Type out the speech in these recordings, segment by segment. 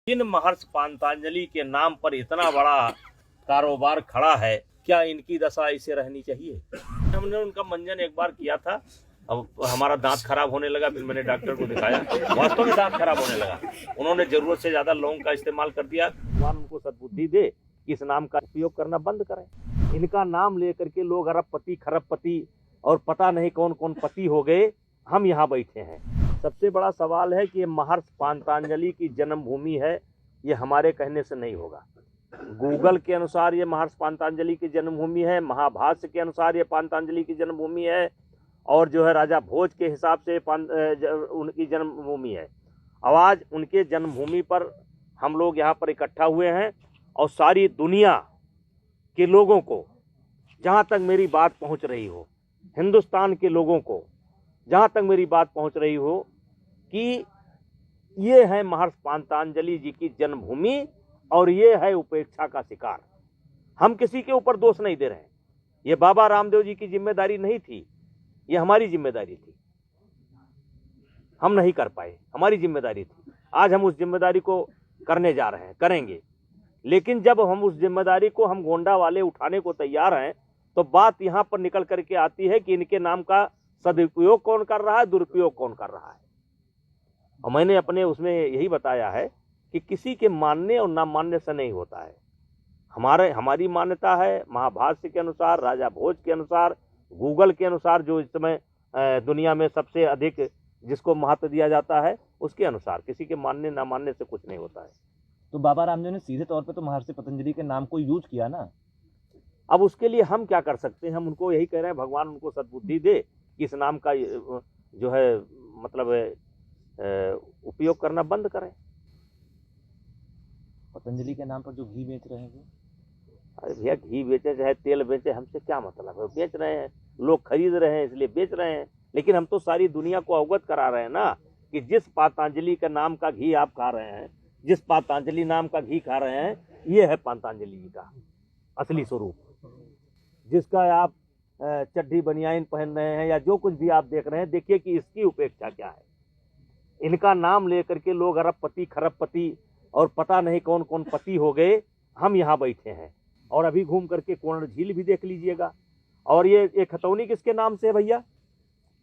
इन महर्षि पातंजलि के नाम पर इतना बड़ा कारोबार खड़ा है, क्या इनकी दशा इसे रहनी चाहिए? हमने उनका मंजन एक बार किया था, अब हमारा दांत खराब होने लगा, फिर मैंने डॉक्टर को दिखाया, वास्तव में दांत खराब होने लगा। उन्होंने जरूरत से ज्यादा लौंग का इस्तेमाल कर दिया। भगवान उनको सद्बुद्धि दे कि इस नाम का उपयोग करना बंद करें। इनका नाम लेकर के लोग अरबपति खरबपति और पता नहीं कौन कौन पति हो गए। हम यहाँ बैठे हैं। सबसे बड़ा सवाल है कि महर्षि पातंजलि की जन्मभूमि है, ये हमारे कहने से नहीं होगा। गूगल के अनुसार ये महर्षि पातंजलि की जन्मभूमि है, महाभाष्य के अनुसार ये पातंजलि की जन्मभूमि है, और जो है राजा भोज के हिसाब से उनकी जन्मभूमि है। आज उनके जन्मभूमि पर हम लोग यहाँ पर इकट्ठा हुए हैं, और सारी दुनिया के लोगों को, जहाँ तक मेरी बात पहुँच रही हो, हिंदुस्तान के लोगों को जहाँ तक मेरी बात पहुँच रही हो, कि ये है महर्षि पातंजलि जी की जन्मभूमि और ये है उपेक्षा का शिकार। हम किसी के ऊपर दोष नहीं दे रहे हैं। ये बाबा रामदेव जी की जिम्मेदारी नहीं थी, ये हमारी जिम्मेदारी थी। हम नहीं कर पाए, हमारी जिम्मेदारी थी। आज हम उस जिम्मेदारी को करने जा रहे हैं, करेंगे। लेकिन जब हम उस जिम्मेदारी को हम गोंडा वाले उठाने को तैयार हैं, तो बात यहाँ पर निकल करके आती है कि इनके नाम का सदुपयोग कौन कर रहा है, दुरुपयोग कौन कर रहा है। और मैंने अपने उसमें यही बताया है कि किसी के मानने और ना मानने से नहीं होता है। हमारी मान्यता है महाभाष्य के अनुसार, राजा भोज के अनुसार, गूगल के अनुसार, जो इस समय दुनिया में सबसे अधिक जिसको महत्व दिया जाता है, उसके अनुसार। किसी के मानने ना मानने से कुछ नहीं होता है। तो बाबा रामदेव ने सीधे तौर पे तो महर्षि पतंजलि के नाम को यूज किया ना। अब उसके लिए हम क्या कर सकते हैं? हम उनको यही कह रहे हैं, भगवान उनको सद्बुद्धि दे कि इस नाम का जो है मतलब उपयोग करना बंद करें। पतंजलि के नाम पर जो घी बेच रहे हैं वो, अरे भैया, घी बेचे चाहे तेल बेचे, हमसे क्या मतलब है? बेच रहे हैं, लोग खरीद रहे हैं, इसलिए बेच रहे हैं। लेकिन हम तो सारी दुनिया को अवगत करा रहे हैं ना, कि जिस पातंजलि का नाम का घी आप खा रहे हैं, जिस पातंजलि नाम का घी खा रहे हैं, ये है पातंजलि जी का असली स्वरूप। जिसका आप चड्ढी बनियान पहन रहे हैं या जो कुछ भी आप देख रहे हैं, देखिए कि इसकी उपेक्षा क्या है। इनका नाम लेकर के लोग अरबपति खरबपति और पता नहीं कौन कौन पति हो गए। हम यहाँ बैठे हैं, और अभी घूम करके कोण झील भी देख लीजिएगा। और ये खतौनी किसके नाम से है भैया?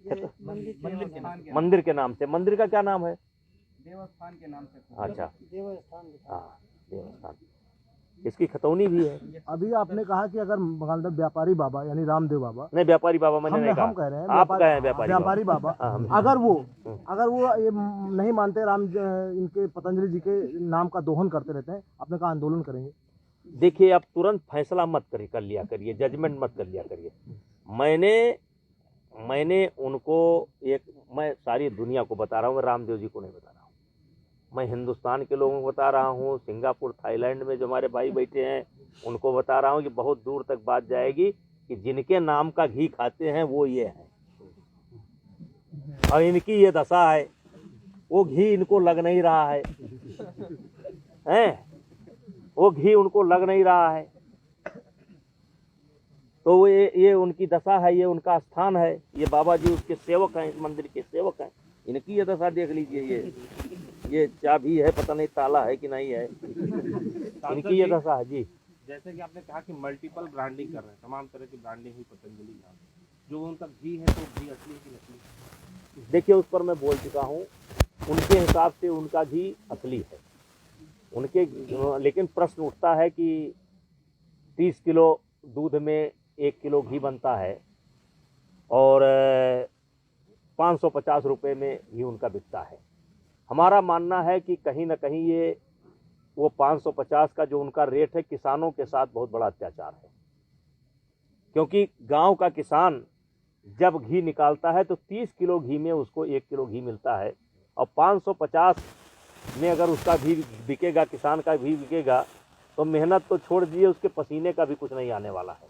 मंदिर के नाम से। मंदिर का क्या नाम है? देवस्थान के नाम से। अच्छा, हाँ, देवस्थान। इसकी खतौनी भी है। अभी आपने कहा कि अगर व्यापारी बाबा यानी रामदेव बाबा, नहीं, व्यापारी बाबा मैंने नहीं कहा। हम कह रहे हैं आप कहे हैं व्यापारी बाबा। अगर वो ये नहीं मानते, इनके पतंजलि जी के नाम का दोहन करते रहते हैं, आपने कहा आंदोलन करेंगे। देखिए, आप तुरंत फैसला मत कर लिया करिए, जजमेंट मत कर लिया करिए। मैंने उनको मैं सारी दुनिया को बता रहा हूँ, मैं रामदेव जी को नहीं बता रहा हूँ। मैं हिंदुस्तान के लोगों को बता रहा हूँ, सिंगापुर थाईलैंड में जो हमारे भाई बैठे हैं उनको बता रहा हूँ कि बहुत दूर तक बात जाएगी कि जिनके नाम का घी खाते हैं वो ये हैं, और इनकी ये दशा है। वो घी इनको लग नहीं रहा है, वो घी उनको लग नहीं रहा है। तो ये उनकी दशा है, ये उनका स्थान है। ये बाबा जी उसके सेवक हैं, इस मंदिर के सेवक हैं। इनकी ये दशा देख लीजिए। ये चाबी है, पता नहीं ताला है कि नहीं है, इनकी ये दशा है जी। जैसे कि आपने कहा कि मल्टीपल ब्रांडिंग कर रहे हैं, तमाम तरह की ब्रांडिंग हुई पतंजलि नाम, जो उनका घी है तो घी असली है कि नकली? देखिए, उस पर मैं बोल चुका हूँ। उनके हिसाब से उनका घी असली है उनके। लेकिन प्रश्न उठता है कि 30 किलो दूध में 1 किलो घी बनता है, और 550 रुपये में घी उनका बिकता है। हमारा मानना है कि कहीं ना कहीं ये वो 550 का जो उनका रेट है, किसानों के साथ बहुत बड़ा अत्याचार है। क्योंकि गांव का किसान जब घी निकालता है तो 30 किलो घी में उसको 1 किलो घी मिलता है, और 550 में अगर उसका घी बिकेगा, किसान का घी बिकेगा, तो मेहनत तो छोड़ दिए, उसके पसीने का भी कुछ नहीं आने वाला है।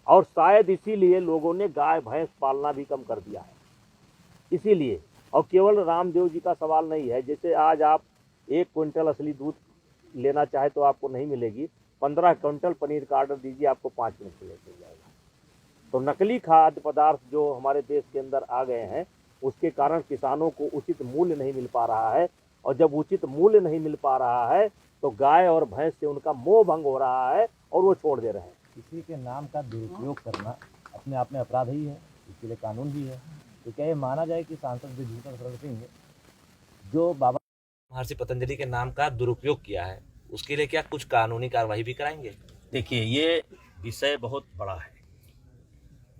और शायद इसीलिए लोगों ने गाय भैंस पालना भी कम कर दिया है, इसीलिए। और केवल रामदेव जी का सवाल नहीं है। जैसे आज आप 1 क्विंटल असली दूध लेना चाहे तो आपको नहीं मिलेगी, 15 क्विंटल पनीर का ऑर्डर दीजिए, आपको 5 मिनट में मिल जाएगा। तो नकली खाद्य पदार्थ जो हमारे देश के अंदर आ गए हैं, उसके कारण किसानों को उचित मूल्य नहीं मिल पा रहा है। और जब उचित मूल्य नहीं मिल पा रहा है तो गाय और भैंस से उनका मोह भंग हो रहा है और वो छोड़ दे रहे हैं। किसी के नाम का दुरुपयोग करना अपने आप में अपराध ही है, इसके लिए कानून भी है। तो क्या ये माना जाए कि सांसद ब्रजभूषण शरण सिंह जो बाबा महर्षि पतंजलि के नाम का दुरुपयोग किया है, उसके लिए क्या कुछ कानूनी कार्रवाई भी कराएंगे? देखिए, ये विषय बहुत बड़ा है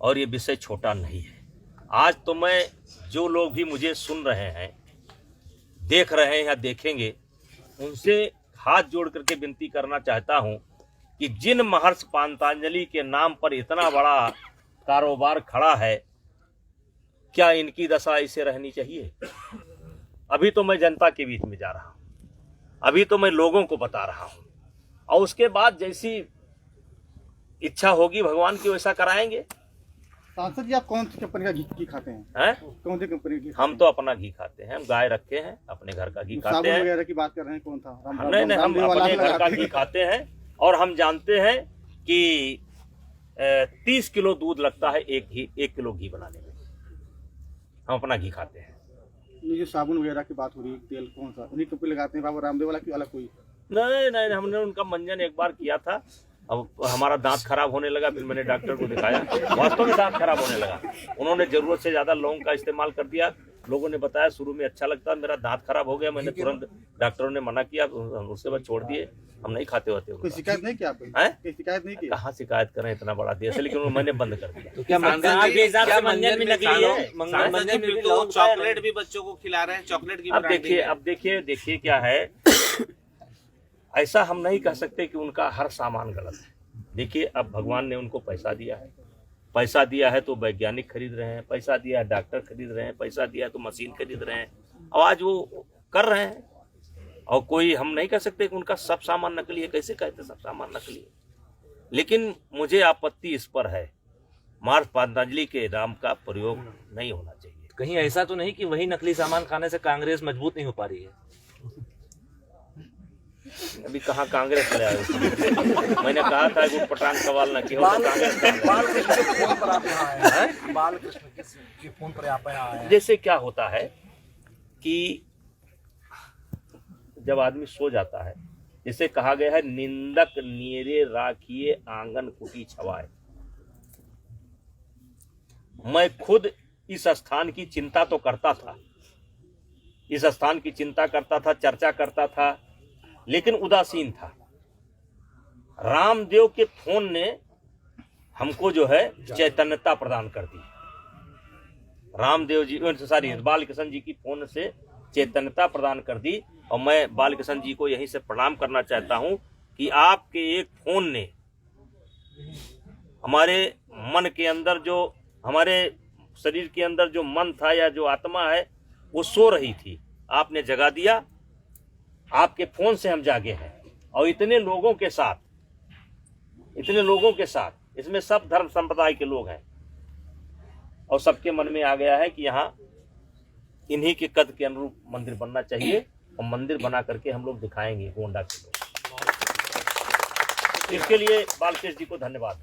और ये विषय छोटा नहीं है। आज तो मैं, जो लोग भी मुझे सुन रहे हैं, देख रहे हैं या देखेंगे, उनसे हाथ जोड़ करके विनती करना चाहता हूं कि जिन महर्षि पतंजलि के नाम पर इतना बड़ा कारोबार खड़ा है, क्या इनकी दशा ऐसे रहनी चाहिए? अभी तो मैं जनता के बीच में जा रहा हूं, अभी तो मैं लोगों को बता रहा हूं, और उसके बाद जैसी इच्छा होगी भगवान की वैसा कराएंगे। सांसद जी, आप कौन सी कंपनी का घी खाते हैं? कौन सी कंपनी की? हम तो अपना घी खाते हैं, हम गाय रखे हैं, अपने घर का घी खाते साबुन हैं। वगैरह की बात कर रहे हैं, कौन था? नहीं, हम अपने घर का घी खाते हैं और हम जानते हैं कि 30 किलो दूध लगता है एक किलो घी बनाने में। हम अपना घी खाते हैं। ये जो साबुन वगैरह की बात हो रही है, तेल कौन सा उन्हीं कंपनी लगाते हैं? बाबा रामदेव वाला कि अलग कोई? नहीं, हमने उनका मंजन एक बार किया था, अब हमारा दांत खराब होने लगा, फिर मैंने डॉक्टर को दिखाया, वास्तव में दांत खराब होने लगा। उन्होंने जरूरत से ज्यादा लौंग का इस्तेमाल कर दिया। लोगों ने बताया शुरू में अच्छा लगता, मेरा दांत खराब हो गया, मैंने तुरंत, डॉक्टरों ने मना किया, उसके बाद छोड़ दिए। हम नहीं खाते होते। कोई शिकायत नहीं किया आपने? कोई शिकायत नहीं की? कहाँ शिकायत करें, इतना बड़ा देश है, लेकिन मैंने बंद कर दिया। तो क्या मंजन भी नकली है? मंजन भी लोग चॉकलेट भी बच्चों को खिला रहे हैं, चॉकलेट की अब देखिए क्या है, ऐसा हम नहीं कह सकते कि उनका हर सामान गलत है। देखिए, अब भगवान ने उनको पैसा दिया है तो वैज्ञानिक खरीद रहे हैं, पैसा दिया है डॉक्टर खरीद रहे हैं, पैसा दिया है तो मशीन खरीद रहे हैं, और आज वो कर रहे हैं। और कोई हम नहीं कह सकते कि उनका सब सामान नकली है। कैसे कहते सब सामान नकली है? लेकिन मुझे आपत्ति इस पर है, महर्षि पतंजलि के नाम का प्रयोग नहीं होना चाहिए। कहीं ऐसा तो नहीं कि वही नकली सामान खाने से कांग्रेस मजबूत नहीं हो पा रही है? अभी कहाँ कांग्रेस ले आए? मैंने कहा था कि पटान सवाल न किया, कांग्रेस। जैसे क्या होता है कि जब आदमी सो जाता है, जैसे कहा गया है, निंदक नीरे राखिए आंगन कुटी छवाए। मैं खुद इस स्थान की चिंता तो करता था, इस स्थान की चिंता करता था, चर्चा करता था, लेकिन उदासीन था। रामदेव के फोन ने हमको जो है चैतन्यता प्रदान कर दी। रामदेव जी, बालकृष्ण जी की फोन से चैतन्यता प्रदान कर दी। और मैं बालकृष्ण जी को यहीं से प्रणाम करना चाहता हूं कि आपके एक फोन ने हमारे मन के अंदर, जो हमारे शरीर के अंदर जो मन था या जो आत्मा है वो सो रही थी, आपने जगा दिया। आपके फोन से हम जागे हैं, और इतने लोगों के साथ, इसमें सब धर्म संप्रदाय के लोग हैं, और सबके मन में आ गया है कि यहाँ इन्हीं के कद के अनुरूप मंदिर बनना चाहिए, और मंदिर बना करके हम लोग दिखाएंगे गोंडा के लोग। इसके लिए बालकृष्ण जी को धन्यवाद।